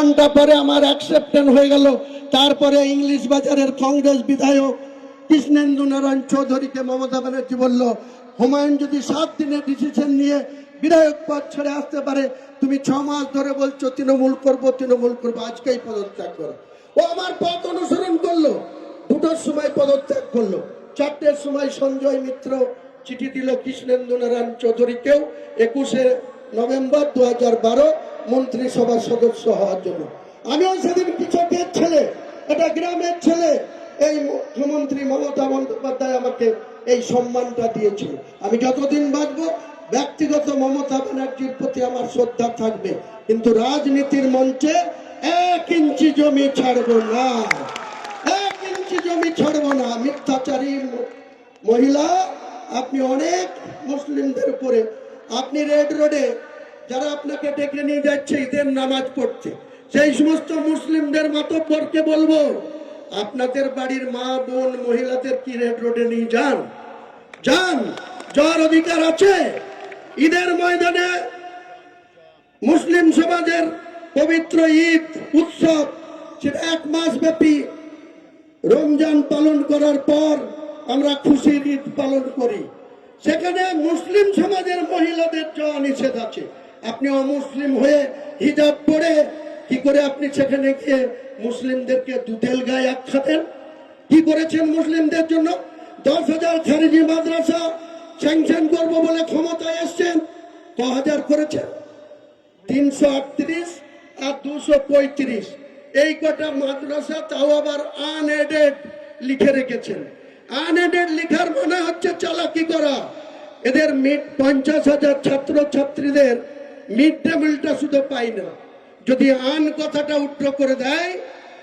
ঘন্টা পরে আমার অ্যাকসেপ্টেন্স হয়ে গেল। তারপরে ইংলিশ বাজারের কংগ্রেস বিধায়ক কৃষ্ণেন্দু নারায়ণ চৌধুরীকে মমতা ব্যানার্জি বলল, হুমায়ুন যদি 7 দিনের ডিসিশন নিয়ে বিধায়ক পদ ছেড়ে আসতে পারে, তুমি 6 মাস ধরে বলছো তৃণমূল করবো, আজকেই পদত্যাগ করো। ও আমার পথ অনুসরণ করলো, 2টোর সময় পদত্যাগ করলো, 4টের সময় সঞ্জয় মিত্র চিঠি দিল কৃষ্ণেন্দু নারায়ণ চৌধুরীকেও 21শে নভেম্বর 2012 মন্ত্রিসভার সদস্য হওয়ার জন্য। আমিও সেদিন কৃষকের ছেলে, এটা গ্রামের ছেলে, এই মুখ্যমন্ত্রী মমতা বন্দ্যোপাধ্যায় আমাকে এই সম্মানটা দিয়েছিল। আমি যতদিন বাঁচবো ব্যক্তিগত মমতা ব্যানার্জির প্রতি আমার শ্রদ্ধা থাকবে, কিন্তু রাজনীতির মঞ্চে 1 ইঞ্চি জমি ছাড়বো না, 1 ইঞ্চি জমি ছাড়বো না। মিথ্যাচারী মহিলা, আপনি অনেক মুসলিমদের উপরে, আপনি রেড রোডে যারা আপনাকে ডেকে নিয়ে যাচ্ছে ঈদের নামাজ পড়তে, সেই সমস্ত মুসলিমদের মাতব্বরকে বলবো, আপনাদের বাড়ির মা বোন মহিলাদের কি রেড রোডে নিয়ে যান, যান, যার অধিকার আছে। ঈদের ময়দানে মুসলিম সমাজের পবিত্র ঈদ উৎসব, সেটা 1 মাস ব্যাপী রমজান পালন করার পর আমরা খুশির ঈদ পালন করি, সেখানে মুসলিম সমাজের মহিলাদের যাওয়া নিষেধ আছে। আপনি অমুসলিম হয়ে হিজাব পরে কি করে আপনি সেখানে গিয়ে মুসলিমদেরকে দুধেল গায়ে আখ্যা দেন? কি করেছেন মুসলিমদের জন্য? 10,000 খারিজি মাদ্রাসা স্যাংশন করবো বলে ক্ষমতায় এসছেন, কহাজার করেছেন? 338 আর 235, এই কটা মাদ্রাসা, তাও আবার আনএডেড লিখে রেখেছেন। আনএডেড লিখার মানে হচ্ছে চালাকি করা। এদের 50,000 ছাত্র ছাত্রীদের মিড ডে মিলটা শুধু পাই না, যদি আন কথাটা উল্টো করে দেয়।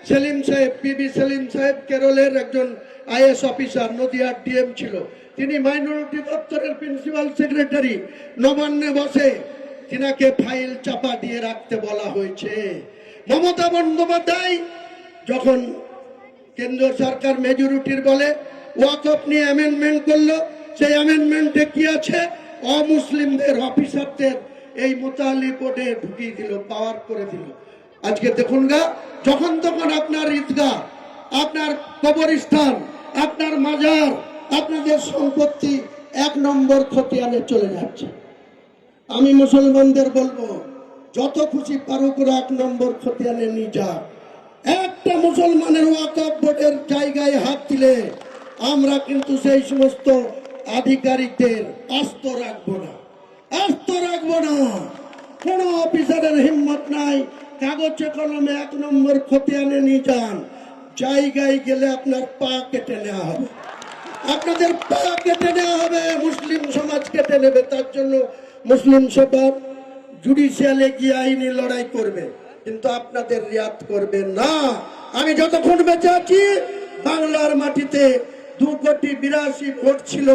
সেলিম সাহেব, পিবি সেলিম সাহেব কেরলের একজন আইএস অফিসার, নদিয়ার ডিএম ছিল, তিনি মাইনরিটি দপ্তরের প্রিন্সিপাল সেক্রেটারি, নবান্নে বসে তিনাকে ফাইল চাপা দিয়ে রাখতে বলা হয়েছে। মমতা বন্দ্যোপাধ্যায় যখন কেন্দ্র সরকার মেজরিটির বলে ওয়াকফ নিয়ে অ্যামেন্ডমেন্ট করলো, সেই অ্যামেন্ডমেন্টে কি আছে? অমুসলিমদের অফিসারদের এই মোতালি বোর্ডে ঢুকিয়ে দিল, পাওয়ার করে দিল। আজকে দেখুন গা, যখন তখন আপনার ঈদগাহ, আপনার কবরস্থান, আপনার মাজার, আপনাদের সম্পত্তি 1 নম্বর খতিয়ানে চলে যাচ্ছে। আমি মুসলমানদের বলবো, যত খুশি পারুক 1 নম্বর খতিয়ানে নিয়ে যা। একটা মুসলমানের ওয়াকফ বোর্ডের জায়গায় হাত দিলে আমরা কিন্তু সেই সমস্ত আধিকারিকদের আস্ত রাখবো না, আস্ত রাখবো না। কোন অফিসারের হিম্মত নাই কাগজে কলমে 1 নম্বর খতিয়ানে নিয়ে যান, জায়গায় গেলে আপনার পা কেটে নেওয়া হবে, আপনাদের পা কেটে নেওয়া হবে, মুসলিম সমাজ কেটে নেবে। তার জন্য মুসলিম সমাজ জুডিশিয়ালে গিয়ে আইনি লড়াই করবে, কিন্তু আপনাদের রিয়াত করবে না। আমি যতক্ষণ বেঁচে আছি, বাংলার মাটিতে 2,82,000 ভোট ছিল,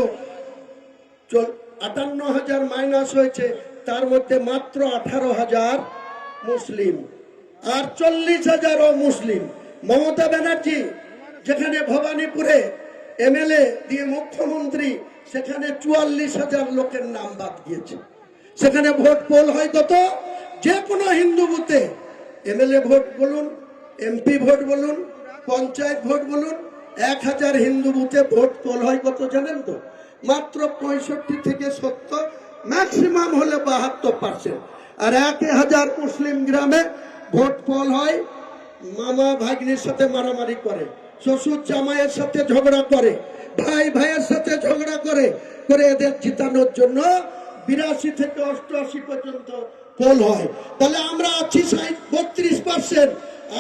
58,000 মাইনাস হয়েছে, তার মধ্যে মাত্র 18,000 মুসলিম আর 40,000 মুসলিম। মমতা ব্যানার্জি যেখানে ভবানীপুরে এমএলএ দিয়ে মুখ্যমন্ত্রী, সেখানে 44,000 লোকের নাম বাদ গিয়েছে। সেখানে ভোট পোল হয় কত? যে কোনো হিন্দু বুথে এমএলএ ভোট বলুন, এমপি ভোট বলুন, পঞ্চায়েত ভোট বলুন, 1000 হিন্দু বুথে ভোট পোল হয় কত জানেন তো? মাত্র 65 থেকে 70, ম্যাক্সিমাম হলে 72%। আর 1000 মুসলিম গ্রামে ভোট পোল হয়, মামা ভাগ্নির সাথে মারামারি করে, শ্বশুর জামাইয়ের সাথে ঝগড়া করে, ভাই ভাইয়ের সাথে ঝগড়া করে করে এদের জিতানোর জন্য 82 থেকে 88 পর্যন্ত পোল হয়। তাহলে আমরা আছি 32%,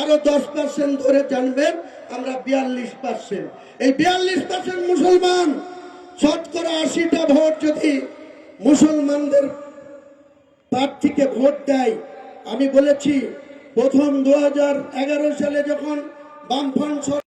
আরো 10% ধরে জানবেন আমরা 42%। এই 42% মুসলমান, শতকরা 80টা ভোট যদি মুসলমানদের প্রার্থীকে ভোট দেয়। আমি বলেছি প্রথম 2011 সালে যখন বামফ্রন্ট